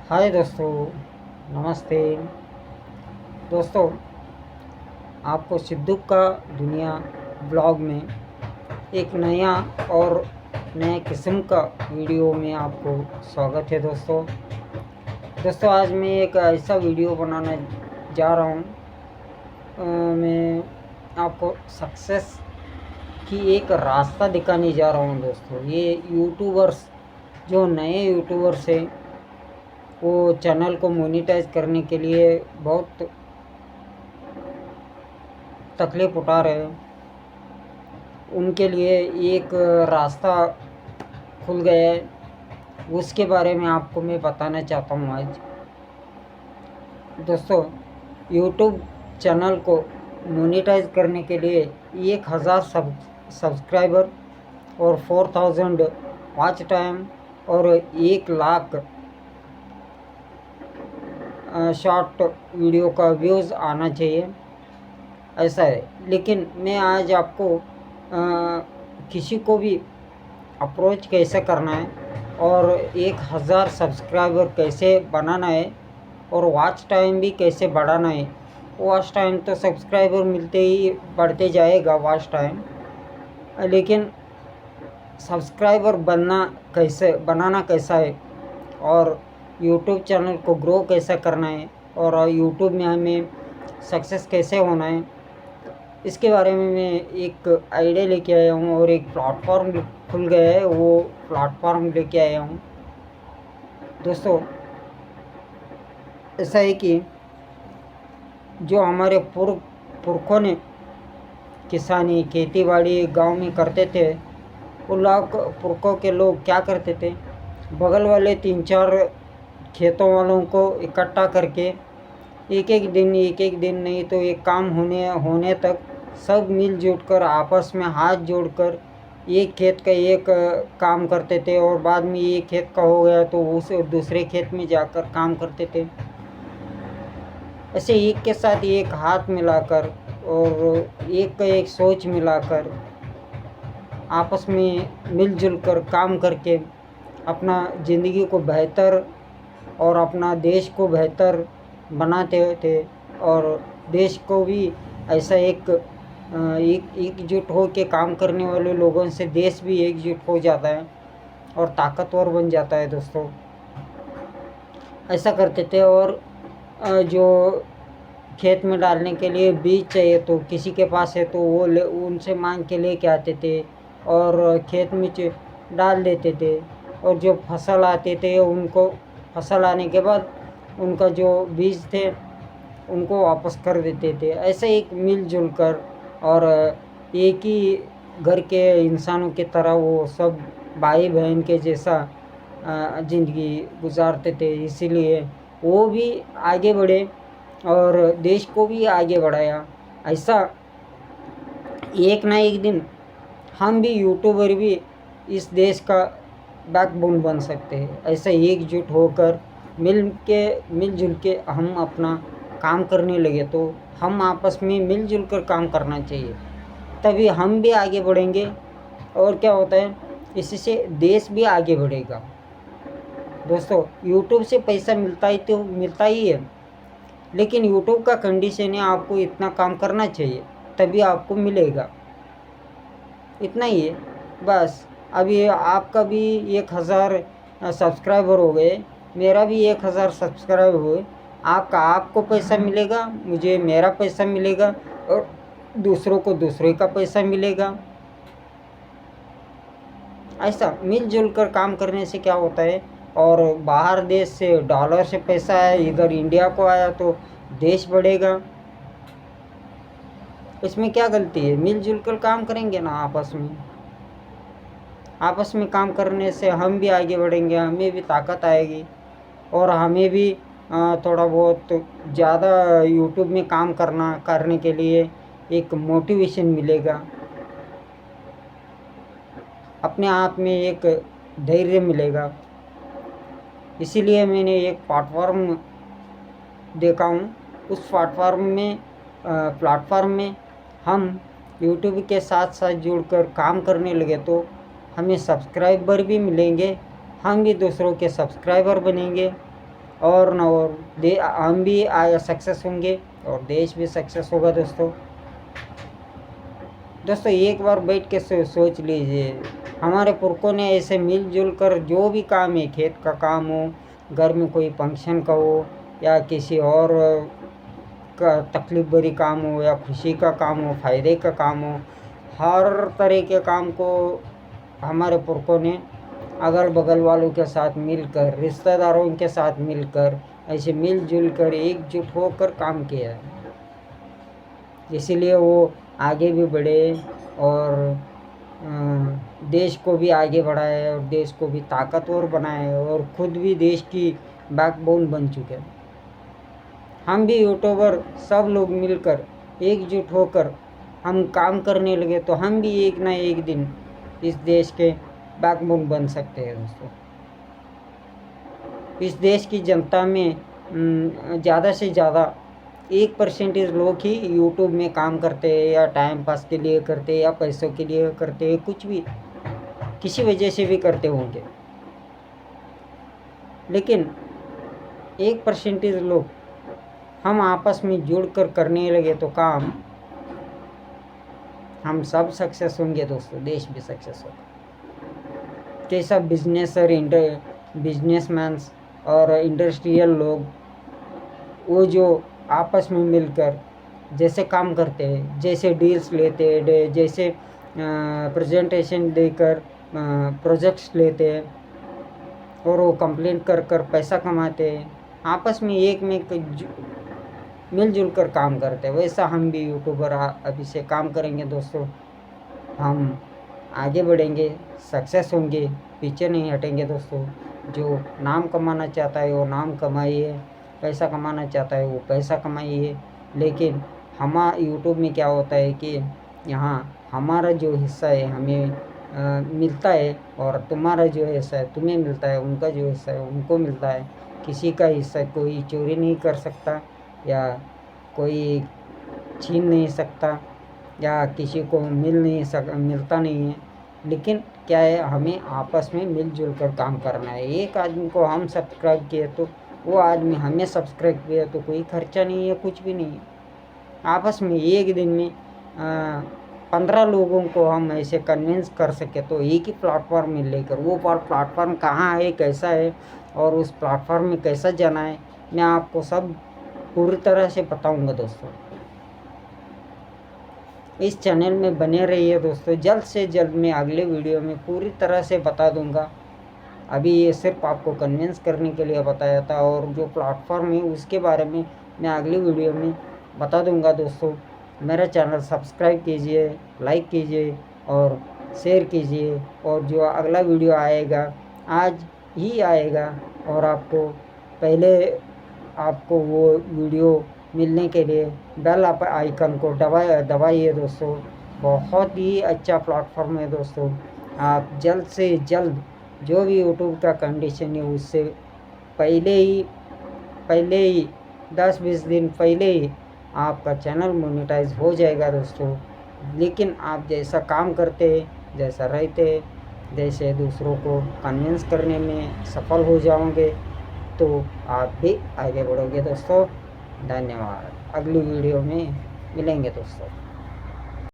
हाय दोस्तों, नमस्ते। दोस्तों, आपको सिद्धू का दुनिया ब्लॉग में एक नया और नए किस्म का वीडियो में आपको स्वागत है। दोस्तों आज मैं एक ऐसा वीडियो बनाने जा रहा हूँ। मैं आपको सक्सेस की एक रास्ता दिखाने जा रहा हूँ। दोस्तों, ये यूट्यूबर्स जो नए यूट्यूबर्स हैं, वो चैनल को मोनेटाइज करने के लिए बहुत तकलीफ़ उठा रहे हैं। उनके लिए एक रास्ता खुल गया है, उसके बारे में आपको मैं बताना चाहता हूँ आज। दोस्तों, यूट्यूब चैनल को मोनेटाइज करने के लिए 1000 सब्सक्राइबर और 4000 वॉच टाइम और 1 लाख शॉर्ट वीडियो का व्यूज़ आना चाहिए, ऐसा है। लेकिन मैं आज आपको किसी को भी अप्रोच कैसे करना है और 1000 सब्सक्राइबर कैसे बनाना है और वॉच टाइम भी कैसे बढ़ाना है। वॉच टाइम तो सब्सक्राइबर मिलते ही बढ़ते जाएगा वॉच टाइम, लेकिन सब्सक्राइबर बनाना कैसा है और यूट्यूब चैनल को ग्रो कैसे करना है और यूट्यूब में हमें सक्सेस कैसे होना है, इसके बारे में मैं एक आइडिया लेके आया हूँ और एक प्लेटफॉर्म खुल गया है, वो प्लेटफॉर्म लेके आया हूँ। दोस्तों, ऐसा है कि जो हमारे पुरखों ने किसानी खेती-बाड़ी गांव में करते थे, वो लोग पुरखों के लोग क्या करते थे, बगल वाले 3-4 खेतों वालों को इकट्ठा करके एक एक दिन नहीं तो एक काम होने तक सब मिलजुल कर आपस में हाथ जोड़कर एक खेत का एक काम करते थे और बाद में एक खेत का हो गया तो उस दूसरे खेत में जाकर काम करते थे। ऐसे एक के साथ एक हाथ मिलाकर और एक का एक सोच मिलाकर आपस में मिलजुल कर काम करके अपना ज़िंदगी को बेहतर और अपना देश को बेहतर बनाते थे और देश को भी ऐसा एकजुट हो के काम करने वाले लोगों से देश भी एकजुट हो जाता है और ताकतवर बन जाता है। दोस्तों, ऐसा करते थे और जो खेत में डालने के लिए बीज चाहिए तो किसी के पास है तो वो उनसे मांग के लेके आते थे और खेत में डाल देते थे और जो फसल आते थे उनको फसल आने के बाद उनका जो बीज थे उनको वापस कर देते थे। ऐसे एक मिलजुल कर और एक ही घर के इंसानों की तरह वो सब भाई बहन के जैसा ज़िंदगी गुजारते थे। इसीलिए वो भी आगे बढ़े और देश को भी आगे बढ़ाया। ऐसा एक ना एक दिन हम भी यूट्यूबर भी इस देश का बैकबोन बन सकते हैं। ऐसा एकजुट होकर मिलजुल के हम अपना काम करने लगे तो हम आपस में मिलजुल कर काम करना चाहिए, तभी हम भी आगे बढ़ेंगे और क्या होता है, इससे देश भी आगे बढ़ेगा। दोस्तों, यूट्यूब से पैसा मिलता ही है, लेकिन यूट्यूब का कंडीशन है आपको इतना काम करना चाहिए तभी आपको मिलेगा, इतना ही है बस। अभी आपका भी 1000 सब्सक्राइबर हो गए, मेरा भी 1000 सब्सक्राइबर हुए, आपको पैसा मिलेगा, मुझे मेरा पैसा मिलेगा और दूसरों को दूसरे का पैसा मिलेगा। ऐसा मिलजुल कर काम करने से क्या होता है, और बाहर देश से डॉलर से पैसा है इधर इंडिया को आया तो देश बढ़ेगा। इसमें क्या गलती है, मिलजुल कर काम करेंगे ना आपस में काम करने से हम भी आगे बढ़ेंगे, हमें भी ताकत आएगी और हमें भी थोड़ा बहुत ज़्यादा यूट्यूब में काम करने के लिए एक मोटिवेशन मिलेगा, अपने आप में एक धैर्य मिलेगा। इसीलिए मैंने एक प्लेटफॉर्म देखा हूँ, उस प्लेटफॉर्म में हम यूट्यूब के साथ साथ जुड़कर काम करने लगे तो हमें सब्सक्राइबर भी मिलेंगे, हम भी दूसरों के सब्सक्राइबर बनेंगे और न और हम भी सक्सेस होंगे और देश भी सक्सेस होगा दोस्तों। दोस्तों एक बार बैठ के सोच लीजिए, हमारे पुरखों ने ऐसे मिलजुल कर जो भी काम है, खेत का काम हो, घर में कोई फंक्शन का हो, या किसी और का तकलीफ भरी काम हो, या खुशी का काम हो, फ़ायदे का काम हो, हर तरह के काम को हमारे पुरखों ने अगल बगल वालों के साथ मिलकर, रिश्तेदारों के साथ मिलकर, ऐसे मिलजुल कर एकजुट होकर काम किया है। इसीलिए वो आगे भी बढ़े और देश को भी आगे बढ़ाए और देश को भी ताकतवर बनाए और खुद भी देश की बैकबोन बन चुके हैं। हम भी यूट्यूबर सब लोग मिलकर एकजुट होकर हम काम करने लगे तो हम भी एक ना एक दिन इस देश के बैकबोन बन सकते हैं दोस्तों। इस देश की जनता में ज़्यादा से ज़्यादा 1% लोग ही यूट्यूब में काम करते हैं, या टाइम पास के लिए करते हैं, या पैसों के लिए करते हैं, कुछ भी किसी वजह से भी करते होंगे। लेकिन 1% लोग हम आपस में जुड़कर करने लगे तो काम, हम सब सक्सेस होंगे दोस्तों, देश भी सक्सेस होगा। कैसा बिजनेस और बिजनेसमैन्स और इंडस्ट्रियल लोग, वो जो आपस में मिलकर जैसे काम करते हैं, जैसे डील्स लेते हैं, जैसे प्रेजेंटेशन देकर प्रोजेक्ट्स लेते हैं और वो कंप्लेंट कर कर पैसा कमाते हैं, आपस में एक में मिलजुल कर काम करते हैं, वैसा हम भी यूट्यूबर अभी से काम करेंगे दोस्तों। हम आगे बढ़ेंगे, सक्सेस होंगे, पीछे नहीं हटेंगे दोस्तों। जो नाम कमाना चाहता है वो नाम कमाइए, पैसा कमाना चाहता है वो पैसा कमाइए। लेकिन यूट्यूब में क्या होता है कि यहाँ हमारा जो हिस्सा है हमें मिलता है, और तुम्हारा जो हिस्सा है तुम्हें मिलता है, उनका जो हिस्सा है उनको मिलता है। किसी का हिस्सा कोई चोरी नहीं कर सकता, या कोई छीन नहीं सकता, या किसी को मिलता नहीं है। लेकिन क्या है, हमें आपस में मिलजुल कर काम करना है। एक आदमी को हम सब्सक्राइब किए तो वो आदमी हमें सब्सक्राइब किया, तो कोई खर्चा नहीं है, कुछ भी नहीं है। आपस में एक दिन में 15 लोगों को हम ऐसे कन्विंस कर सके तो एक ही प्लेटफॉर्म में लेकर, वो प्लेटफॉर्म कहाँ है, कैसा है, और उस प्लेटफॉर्म में कैसा जाना है, मैं आपको सब पूरी तरह से बताऊंगा दोस्तों। इस चैनल में बने रहिए दोस्तों, जल्द से जल्द मैं अगले वीडियो में पूरी तरह से बता दूंगा। अभी ये सिर्फ आपको कन्विंस करने के लिए बताया था, और जो प्लेटफॉर्म है उसके बारे में मैं अगली वीडियो में बता दूंगा दोस्तों। मेरा चैनल सब्सक्राइब कीजिए, लाइक कीजिए और शेयर कीजिए, और जो अगला वीडियो आएगा आज ही आएगा, और आपको वो वीडियो मिलने के लिए बेल आइकन को दबाइए दोस्तों। बहुत ही अच्छा प्लेटफॉर्म है दोस्तों। आप जल्द से जल्द जो भी यूट्यूब का कंडीशन है उससे पहले ही 10-20 दिन पहले ही आपका चैनल मोनेटाइज हो जाएगा दोस्तों। लेकिन आप जैसा काम करते, जैसा रहते, जैसे दूसरों को कन्विंस करने में सफल हो जाओगे तो आप भी आगे बढ़ोगे दोस्तों। धन्यवाद। अगली वीडियो में मिलेंगे दोस्तों।